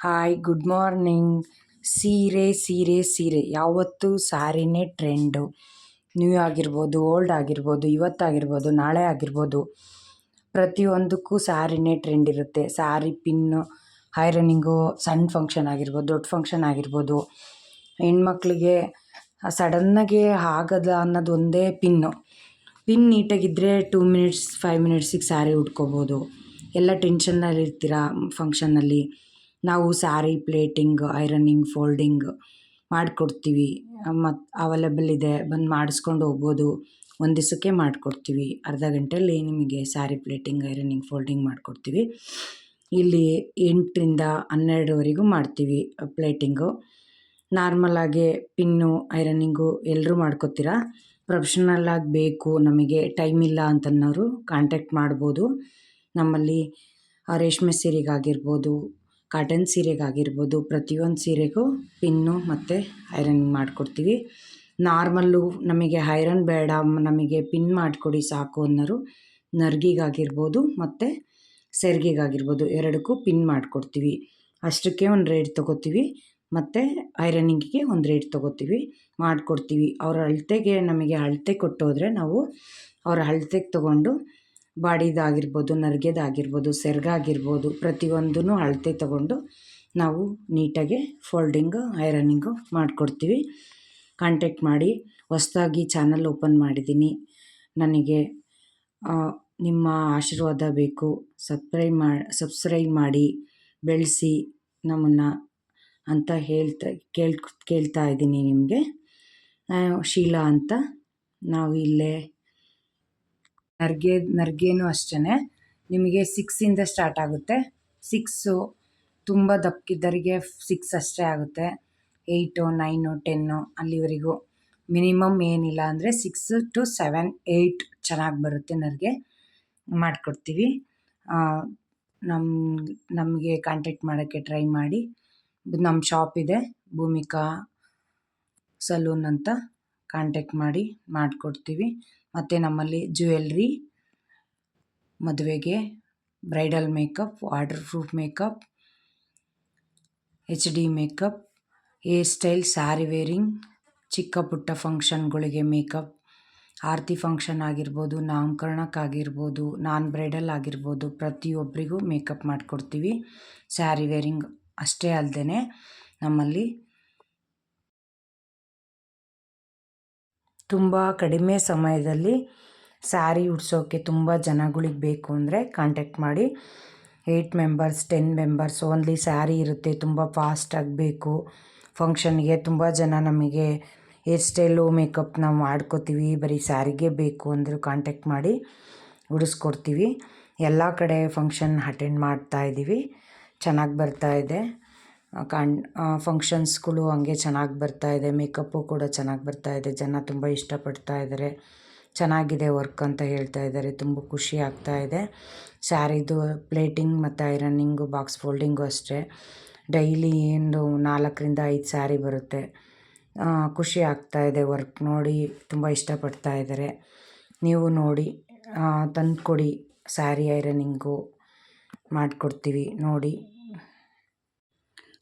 Hi, good morning. ಸೀರೆ ಸೀರೆ ಸೀರೆ ಯಾವತ್ತೂ ಸ್ಯಾರಿನೇ ಟ್ರೆಂಡು. ನ್ಯೂ ಆಗಿರ್ಬೋದು, ಓಲ್ಡ್ ಆಗಿರ್ಬೋದು, ಇವತ್ತಾಗಿರ್ಬೋದು, ನಾಳೆ ಆಗಿರ್ಬೋದು, ಪ್ರತಿಯೊಂದಕ್ಕೂ ಸ್ಯಾರಿನೇ ಟ್ರೆಂಡ್ ಇರುತ್ತೆ. ಸ್ಯಾರಿ ಪಿನ್ನು, ಐರನಿಂಗು, ಸಣ್ಣ ಫಂಕ್ಷನ್ ಆಗಿರ್ಬೋದು, ದೊಡ್ಡ ಫಂಕ್ಷನ್ ಆಗಿರ್ಬೋದು, ಹೆಣ್ಮಕ್ಳಿಗೆ ಸಡನ್ನಾಗಿ ಆಗದ ಅನ್ನೋದು ಒಂದೇ ಪಿನ್ ನೀಟಾಗಿದ್ದರೆ 2 ಮಿನಿಟ್ಸ್ 5 ಮಿನಿಟ್ಸಿಗೆ ಸ್ಯಾರಿ ಉಟ್ಕೋಬೋದು. ಎಲ್ಲ ಟೆನ್ಷನ್ನಲ್ಲಿ ಇರ್ತೀರ ಫಂಕ್ಷನ್ನಲ್ಲಿ. ನಾವು ಸ್ಯಾರಿ ಪ್ಲೇಟಿಂಗ್, ಐರನಿಂಗ್, ಫೋಲ್ಡಿಂಗ್ ಮಾಡಿಕೊಡ್ತೀವಿ. ಮತ್ತು ಅವೈಲೇಬಲ್ ಇದೆ, ಬಂದು ಮಾಡಿಸ್ಕೊಂಡು ಹೋಗ್ಬೋದು. ಒಂದು ದಿವಸಕ್ಕೆ ಮಾಡಿಕೊಡ್ತೀವಿ. ಅರ್ಧ ಗಂಟೆಯಲ್ಲಿ ನಿಮಗೆ ಸ್ಯಾರಿ ಪ್ಲೇಟಿಂಗ್, ಐರನಿಂಗ್, ಫೋಲ್ಡಿಂಗ್ ಮಾಡಿಕೊಡ್ತೀವಿ. ಇಲ್ಲಿ 8ರಿಂದ 12ವರೆಗೂ ಮಾಡ್ತೀವಿ ಪ್ಲೇಟಿಂಗು. ನಾರ್ಮಲಾಗಿ ಪಿನ್ನು, ಐರನಿಂಗು ಎಲ್ಲರೂ ಮಾಡ್ಕೊತೀರಾ. ಪ್ರೊಫೆಷ್ನಲ್ಲಾಗಿ ಬೇಕು, ನಮಗೆ ಟೈಮ್ ಇಲ್ಲ ಅಂತನ್ನೋರು ಕಾಂಟ್ಯಾಕ್ಟ್ ಮಾಡ್ಬೋದು. ನಮ್ಮಲ್ಲಿ ರೇಷ್ಮೆ ಸೀರೆಗಾಗಿರ್ಬೋದು, ಕಾಟನ್ ಸೀರೆಗಾಗಿರ್ಬೋದು, ಪ್ರತಿಯೊಂದು ಸೀರೆಗೂ ಪಿನ್ನು ಮತ್ತು ಐರನಿಂಗ್ ಮಾಡಿಕೊಡ್ತೀವಿ. ನಾರ್ಮಲ್ಲು ನಮಗೆ ಐರನ್ ಬೇಡ, ನಮಗೆ ಪಿನ್ ಮಾಡಿಕೊಡಿ ಸಾಕು ಅನ್ನೋರು ನರ್ಗಿಗಾಗಿರ್ಬೋದು ಮತ್ತು ಸೆರ್ಗಿಗಾಗಿರ್ಬೋದು ಎರಡಕ್ಕೂ ಪಿನ್ ಮಾಡಿಕೊಡ್ತೀವಿ. ಅಷ್ಟಕ್ಕೆ ಒಂದು ರೇಟ್ ತೊಗೋತೀವಿ ಮತ್ತು ಐರನಿಂಗಿಗೆ ಒಂದು ರೇಟ್ ತೊಗೋತೀವಿ, ಮಾಡಿಕೊಡ್ತೀವಿ. ಅವ್ರ ಅಳತೆಗೆ ನಮಗೆ ಅಳತೆ ಕೊಟ್ಟೋದ್ರೆ ನಾವು ಅವ್ರ ಅಳತೆಗೆ ತೊಗೊಂಡು ಬಾಡಿದಾಗಿರ್ಬೋದು, ನರ್ಗೆದಾಗಿರ್ಬೋದು, ಸೆರ್ಗಾಗಿರ್ಬೋದು ಪ್ರತಿಯೊಂದೂ ಅಳತೆ ತೊಗೊಂಡು ನಾವು ನೀಟಾಗಿ ಫೋಲ್ಡಿಂಗು, ಐರನಿಂಗು ಮಾಡಿಕೊಡ್ತೀವಿ. ಕಾಂಟ್ಯಾಕ್ಟ್ ಮಾಡಿ. ಹೊಸ್ದಾಗಿ ಚಾನಲ್ ಓಪನ್ ಮಾಡಿದ್ದೀನಿ. ನನಗೆ ನಿಮ್ಮ ಆಶೀರ್ವಾದ ಬೇಕು. ಸಬ್ಸ್ಕ್ರೈಬ್ ಮಾಡಿ ಬೆಳೆಸಿ ನಮ್ಮನ್ನು ಅಂತ ಕೇಳ್ತಾ ಇದ್ದೀನಿ ನಿಮಗೆ. ಶೀಲಾ ಅಂತ. ನಾವು ಇಲ್ಲೇ ನರ್ಗೆನೂ ಅಷ್ಟೇ ನಿಮಗೆ 6ಇಂದ ಸ್ಟಾರ್ಟ್ ಆಗುತ್ತೆ. 6 ತುಂಬ ದಪ್ಪಕ್ಕಿದ್ದವರಿಗೆ 6 ಅಷ್ಟೇ ಆಗುತ್ತೆ. 8, 9, 10 ಅಲ್ಲಿವರೆಗೂ ಮಿನಿಮಮ್ ಏನಿಲ್ಲ ಅಂದರೆ 6 to 7, 8 ಚೆನ್ನಾಗಿ ಬರುತ್ತೆ. ನರ್ಗೆ ಮಾಡಿಕೊಡ್ತೀವಿ. ನಮಗೆ ಕಾಂಟ್ಯಾಕ್ಟ್ ಮಾಡೋಕ್ಕೆ ಟ್ರೈ ಮಾಡಿ. ನಮ್ಮ ಶಾಪ್ ಇದೆ, ಭೂಮಿಕಾ ಸಲೂನ್ ಅಂತ. ಕಾಂಟ್ಯಾಕ್ಟ್ ಮಾಡಿ ಮಾಡಿಕೊಡ್ತೀವಿ. ಮತ್ತು ನಮ್ಮಲ್ಲಿ ಜ್ಯುವೆಲ್ರಿ, ಮದುವೆಗೆ bridal makeup, water proof makeup, HD makeup, hair style, sari varying, ಚಿಕ್ಕ ಪುಟ್ಟ ಫಂಕ್ಷನ್ಗಳಿಗೆ ಮೇಕಪ್, ಆರತಿ ಫಂಕ್ಷನ್ ಆಗಿರ್ಬೋದು, ನಾಮಕರಣಕ್ಕಾಗಿರ್ಬೋದು, ನಾನ್ ಬ್ರೈಡಲ್ ಆಗಿರ್ಬೋದು, ಪ್ರತಿಯೊಬ್ಬರಿಗೂ ಮೇಕಪ್ ಮಾಡಿಕೊಡ್ತೀವಿ. ಸ್ಯಾರಿ ವೇರಿಂಗ್ ಅಷ್ಟೇ ಅಲ್ಲದೆ ನಮ್ಮಲ್ಲಿ ತುಂಬ ಕಡಿಮೆ ಸಮಯದಲ್ಲಿ ಸ್ಯಾರಿ ಉಡ್ಸೋಕ್ಕೆ ತುಂಬ ಜನಗಳಿಗೆ ಬೇಕು ಅಂದರೆ ಕಾಂಟ್ಯಾಕ್ಟ್ ಮಾಡಿ. 8 ಮೆಂಬರ್ಸ್ 10 ಮೆಂಬರ್ಸ್ ಓನ್ಲಿ ಸ್ಯಾರಿ ಇರುತ್ತೆ. ತುಂಬ ಫಾಸ್ಟಾಗಿ ಬೇಕು ಫಂಕ್ಷನ್ಗೆ. ತುಂಬ ಜನ ನಮಗೆ ಹೇರ್ ಸ್ಟೈಲು, ಮೇಕಪ್ ನಾವು ಮಾಡ್ಕೋತೀವಿ, ಬರೀ ಸ್ಯಾರಿಗೆ ಬೇಕು ಅಂದರೂ ಕಾಂಟ್ಯಾಕ್ಟ್ ಮಾಡಿ ಉಡಿಸ್ಕೊಡ್ತೀವಿ. ಎಲ್ಲ ಕಡೆ ಫಂಕ್ಷನ್ ಅಟೆಂಡ್ ಮಾಡ್ತಾಯಿದ್ದೀವಿ. ಚೆನ್ನಾಗಿ ಬರ್ತಾಯಿದೆ. ಫಂಕ್ಷನ್ಸ್ಗಳು ಹಂಗೆ ಚೆನ್ನಾಗಿ ಬರ್ತಾಯಿದೆ. ಮೇಕಪ್ಪು ಕೂಡ ಚೆನ್ನಾಗಿ ಬರ್ತಾಯಿದೆ. ಜನ ತುಂಬ ಇಷ್ಟಪಡ್ತಾ ಇದ್ದಾರೆ. ಚೆನ್ನಾಗಿದೆ ವರ್ಕ್ ಅಂತ ಹೇಳ್ತಾ ಇದ್ದಾರೆ. ತುಂಬ ಖುಷಿ ಆಗ್ತಾಯಿದೆ. ಸ್ಯಾರಿದು ಪ್ಲೇಟಿಂಗ್ ಮತ್ತು ಐರನ್ನಿಂಗು, ಬಾಕ್ಸ್ ಫೋಲ್ಡಿಂಗು ಅಷ್ಟೇ. ಡೈಲಿ 4ರಿಂದ 5 ಸ್ಯಾರಿ ಬರುತ್ತೆ. ಖುಷಿ ಆಗ್ತಾಯಿದೆ. ವರ್ಕ್ ನೋಡಿ ತುಂಬ ಇಷ್ಟಪಡ್ತಾ ಇದ್ದಾರೆ. ನೀವು ನೋಡಿ ತಂದುಕೊಡಿ. ಸ್ಯಾರಿ ಐರನಿಂಗು ಮಾಡಿಕೊಡ್ತೀವಿ ನೋಡಿ.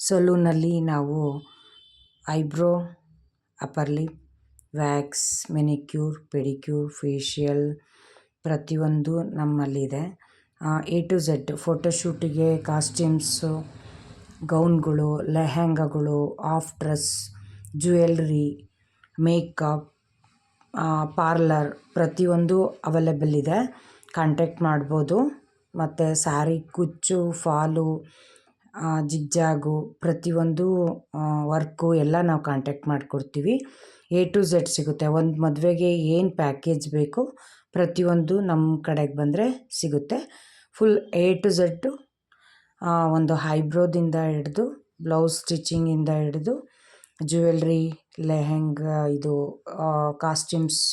ಸಲೂನಲ್ಲಿ ನಾವು eyebrow, upper lip, wax, manicure, pedicure, facial ಪ್ರತಿಯೊಂದು ನಮ್ಮಲ್ಲಿದೆ. A to Z ಫೋಟೋಶೂಟಿಗೆ ಕಾಸ್ಟ್ಯೂಮ್ಸು, ಗೌನ್ಗಳು, ಲೆಹೆಂಗಾಗಳು, ಆಫ್ ಡ್ರೆಸ್, ಜ್ಯುವೆಲ್ರಿ, ಮೇಕಪ್, ಪಾರ್ಲರ್ ಪ್ರತಿಯೊಂದು ಅವೈಲೇಬಲ್ ಇದೆ. ಕಾಂಟ್ಯಾಕ್ಟ್ ಮಾಡ್ಬೋದು. ಮತ್ತು ಸ್ಯಾರಿ ಕುಚ್ಚು, ಫಾಲು, ಜಿಗ್ಜಾಗು ಪ್ರತಿಯೊಂದು ವರ್ಕು ಎಲ್ಲ ನಾವು ಕಾಂಟ್ಯಾಕ್ಟ್ ಮಾಡಿಕೊಡ್ತೀವಿ. A to Z ಸಿಗುತ್ತೆ. ಒಂದು ಮದುವೆಗೆ ಏನು ಪ್ಯಾಕೇಜ್ ಬೇಕು ಪ್ರತಿಯೊಂದು ನಮ್ಮ ಕಡೆಗೆ ಬಂದರೆ ಸಿಗುತ್ತೆ. Full A to Z. ಒಂದು ಐಬ್ರೋದಿಂದ ಹಿಡಿದು ಬ್ಲೌಸ್ ಸ್ಟಿಚಿಂಗಿಂದ ಹಿಡಿದು ಜ್ಯುವೆಲ್ರಿ, ಲೆಹೆಂಗಾ, ಇದು ಕಾಸ್ಟ್ಯೂಮ್ಸ್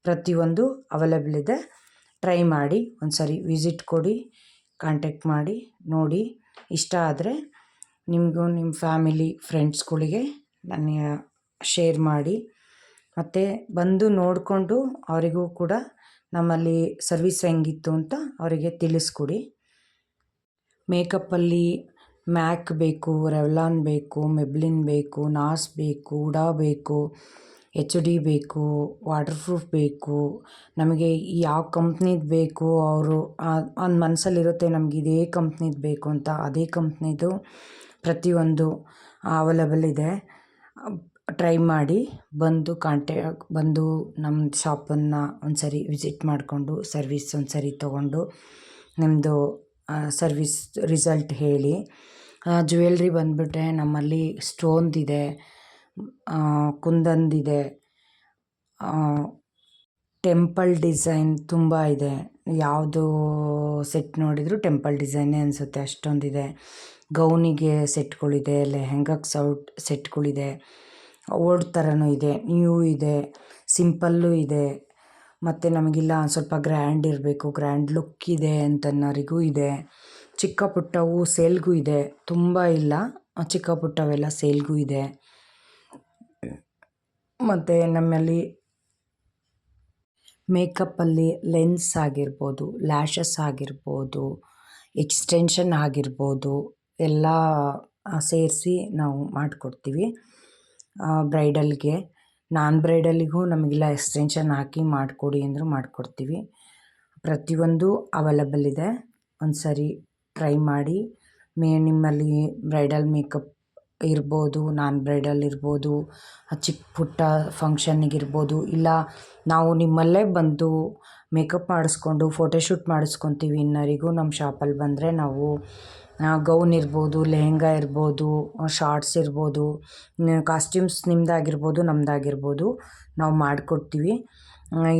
ಪ್ರತಿಯೊಂದು ಅವೈಲೇಬಲ್ ಇದೆ. ಟ್ರೈ ಮಾಡಿ. ಒಂದು ಸರಿ ವಿಸಿಟ್ ಕೊಡಿ. ಕಾಂಟ್ಯಾಕ್ಟ್ ಮಾಡಿ ನೋಡಿ. ಇಷ್ಟ ಆದರೆ ನಿಮಗೂ ನಿಮ್ಮ ಫ್ಯಾಮಿಲಿ ಫ್ರೆಂಡ್ಸ್ಗಳಿಗೆ ನಾನು ಶೇರ್ ಮಾಡಿ. ಮತ್ತು ಬಂದು ನೋಡಿಕೊಂಡು ಅವರಿಗೂ ಕೂಡ ನಮ್ಮಲ್ಲಿ ಸರ್ವಿಸ್ ಹೆಂಗಿತ್ತು ಅಂತ ಅವರಿಗೆ ತಿಳಿಸ್ಕೊಡಿ. ಮೇಕಪ್ಪಲ್ಲಿ ಮ್ಯಾಕ್ ಬೇಕು, ರೆವ್ಲಾನ್ ಬೇಕು, ಮೆಬ್ಲಿನ್ ಬೇಕು, ನಾಸ್ ಬೇಕು, ಉಡಾ ಬೇಕು, HD ಬೇಕು, ವಾಟರ್ ಪ್ರೂಫ್ ಬೇಕು. ನಮಗೆ ಯಾವ ಕಂಪ್ನಿದು ಬೇಕು ಅವರು ಒಂದು ಮನಸ್ಸಲ್ಲಿರುತ್ತೆ ನಮ್ಗೆ ಇದೇ ಕಂಪ್ನಿದು ಬೇಕು ಅಂತ. ಅದೇ ಕಂಪ್ನಿದು ಪ್ರತಿಯೊಂದು ಅವೈಲಬಲ್ ಇದೆ. ಟ್ರೈ ಮಾಡಿ ಬಂದು ನಮ್ಮ ಶಾಪನ್ನು ಒಂದು ಸರಿ ವಿಸಿಟ್ ಮಾಡಿಕೊಂಡು ಸರ್ವಿಸ್ ಒಂದು ಸರಿ ತೊಗೊಂಡು ನಿಮ್ಮದು ಸರ್ವಿಸ್ ರಿಸಲ್ಟ್ ಹೇಳಿ. ಜ್ಯುವೆಲ್ರಿ ಬಂದುಬಿಟ್ರೆ ನಮ್ಮಲ್ಲಿ ಸ್ಟೋನ್ದಿದೆ, ಕುಂದನ್ದಿದೆ, ಟೆಂಪಲ್ ಡಿಸೈನ್ ತುಂಬ ಇದೆ. ಯಾವುದು ಸೆಟ್ ನೋಡಿದರೂ ಟೆಂಪಲ್ ಡಿಸೈನೇ ಅನಿಸುತ್ತೆ, ಅಷ್ಟೊಂದಿದೆ. ಗೌನಿಗೆ ಸೆಟ್ಗಳಿದೆ, ಲೆಹೆಂಗಕ್ಕೆ ಸೆಟ್ಗಳಿದೆ, ಓಲ್ಡ್ ಥರನೂ ಇದೆ, ನ್ಯೂ ಇದೆ, ಸಿಂಪಲ್ಲು ಇದೆ. ಮತ್ತು ನಮಗಿಲ್ಲ ಸ್ವಲ್ಪ ಗ್ರ್ಯಾಂಡ್ ಇರಬೇಕು, ಗ್ರ್ಯಾಂಡ್ ಲುಕ್ ಇದೆ ಅಂತನ್ನೋರಿಗೂ ಇದೆ. ಚಿಕ್ಕ ಪುಟ್ಟವು ಸೇಲ್ಗೂ ಇದೆ, ತುಂಬ ಇಲ್ಲ, ಚಿಕ್ಕ ಪುಟ್ಟವೆಲ್ಲ ಸೇಲ್ಗೂ ಇದೆ. ಮತ್ತು ನಮ್ಮಲ್ಲಿ ಮೇಕಪ್ಪಲ್ಲಿ ಲೆನ್ಸ್ ಆಗಿರ್ಬೋದು, ಲ್ಯಾಶಸ್ ಆಗಿರ್ಬೋದು, ಎಕ್ಸ್ಟೆನ್ಷನ್ ಆಗಿರ್ಬೋದು, ಎಲ್ಲ ಸೇರಿಸಿ ನಾವು ಮಾಡಿಕೊಡ್ತೀವಿ. ಬ್ರೈಡಲ್ಗೆ, ನಾನ್ ಬ್ರೈಡಲ್ಲಿಗೂ ನಮಗೆಲ್ಲ ಎಕ್ಸ್ಟೆನ್ಷನ್ ಹಾಕಿ ಮಾಡಿಕೊಡಿ ಅಂದರೂ ಮಾಡಿಕೊಡ್ತೀವಿ. ಪ್ರತಿಯೊಂದು ಅವೈಲಬಲ್ ಇದೆ. ಒಂದು ಸರಿ ಟ್ರೈ ಮಾಡಿ. ನಿಮ್ಮಲ್ಲಿ ಬ್ರೈಡಲ್ ಮೇಕಪ್ ಇರ್ಬೋದು, ನಾನ್ ಬ್ರೈಡಲ್ ಇರ್ಬೋದು, ಚಿಕ್ಕ ಪುಟ್ಟ ಫಂಕ್ಷನ್ನಿಗಿರ್ಬೋದು, ಇಲ್ಲ ನಾವು ನಿಮ್ಮಲ್ಲೇ ಬಂದು ಮೇಕಪ್ ಮಾಡಿಸ್ಕೊಂಡು ಫೋಟೋಶೂಟ್ ಮಾಡಿಸ್ಕೊತೀವಿ ಅನ್ನೋರಿಗೂ ನಮ್ಮ ಶಾಪಲ್ಲಿ ಬಂದರೆ ನಾವು ಗೌನ್ ಇರ್ಬೋದು, ಲೆಹೆಂಗಾ ಇರ್ಬೋದು, ಶಾರ್ಟ್ಸ್ ಇರ್ಬೋದು, ಕಾಸ್ಟ್ಯೂಮ್ಸ್ ನಿಮ್ಮದಾಗಿರ್ಬೋದು, ನಮ್ಮದಾಗಿರ್ಬೋದು, ನಾವು ಮಾಡಿಕೊಡ್ತೀವಿ.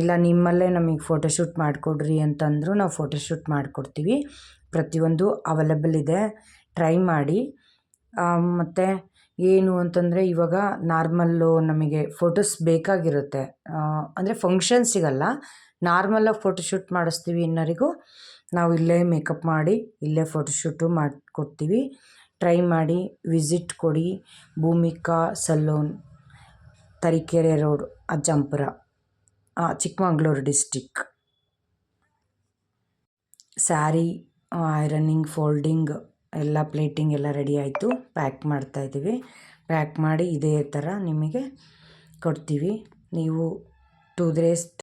ಇಲ್ಲ ನಿಮ್ಮಲ್ಲೇ ನಮಗೆ ಫೋಟೋಶೂಟ್ ಮಾಡಿಕೊಡ್ರಿ ಅಂತಂದರೂ ನಾವು ಫೋಟೋಶೂಟ್ ಮಾಡಿಕೊಡ್ತೀವಿ. ಪ್ರತಿಯೊಂದು ಅವೈಲಬಲ್ ಇದೆ. ಟ್ರೈ ಮಾಡಿ. ಮತ್ತು ಏನು ಅಂತಂದರೆ ಇವಾಗ ನಾರ್ಮಲ್ಲು ನಮಗೆ ಫೋಟೋಸ್ ಬೇಕಾಗಿರುತ್ತೆ, ಅಂದರೆ ಫಂಕ್ಷನ್ಸಿಗಲ್ಲ, ನಾರ್ಮಲಾಗಿ ಫೋಟೋಶೂಟ್ ಮಾಡಿಸ್ತೀವಿ ಅನ್ನೋರಿಗೂ ನಾವು ಇಲ್ಲೇ ಮೇಕಪ್ ಮಾಡಿ ಇಲ್ಲೇ ಫೋಟೋಶೂಟು ಮಾಡಿಕೊಡ್ತೀವಿ. ಟ್ರೈ ಮಾಡಿ, ವಿಸಿಟ್ ಕೊಡಿ. Bhumika salon, Tarikere road, Ajjampura, Chikkamagaluru district. Sari ironing, folding ಎಲ್ಲ, ಪ್ಲೇಟಿಂಗ್ ಎಲ್ಲ ರೆಡಿ ಆಯಿತು. ಪ್ಯಾಕ್ ಮಾಡ್ತಾಯಿದ್ದೀವಿ. ಪ್ಯಾಕ್ ಮಾಡಿ ಇದೇ ಥರ ನಿಮಗೆ ಕೊಡ್ತೀವಿ. ನೀವು 2 days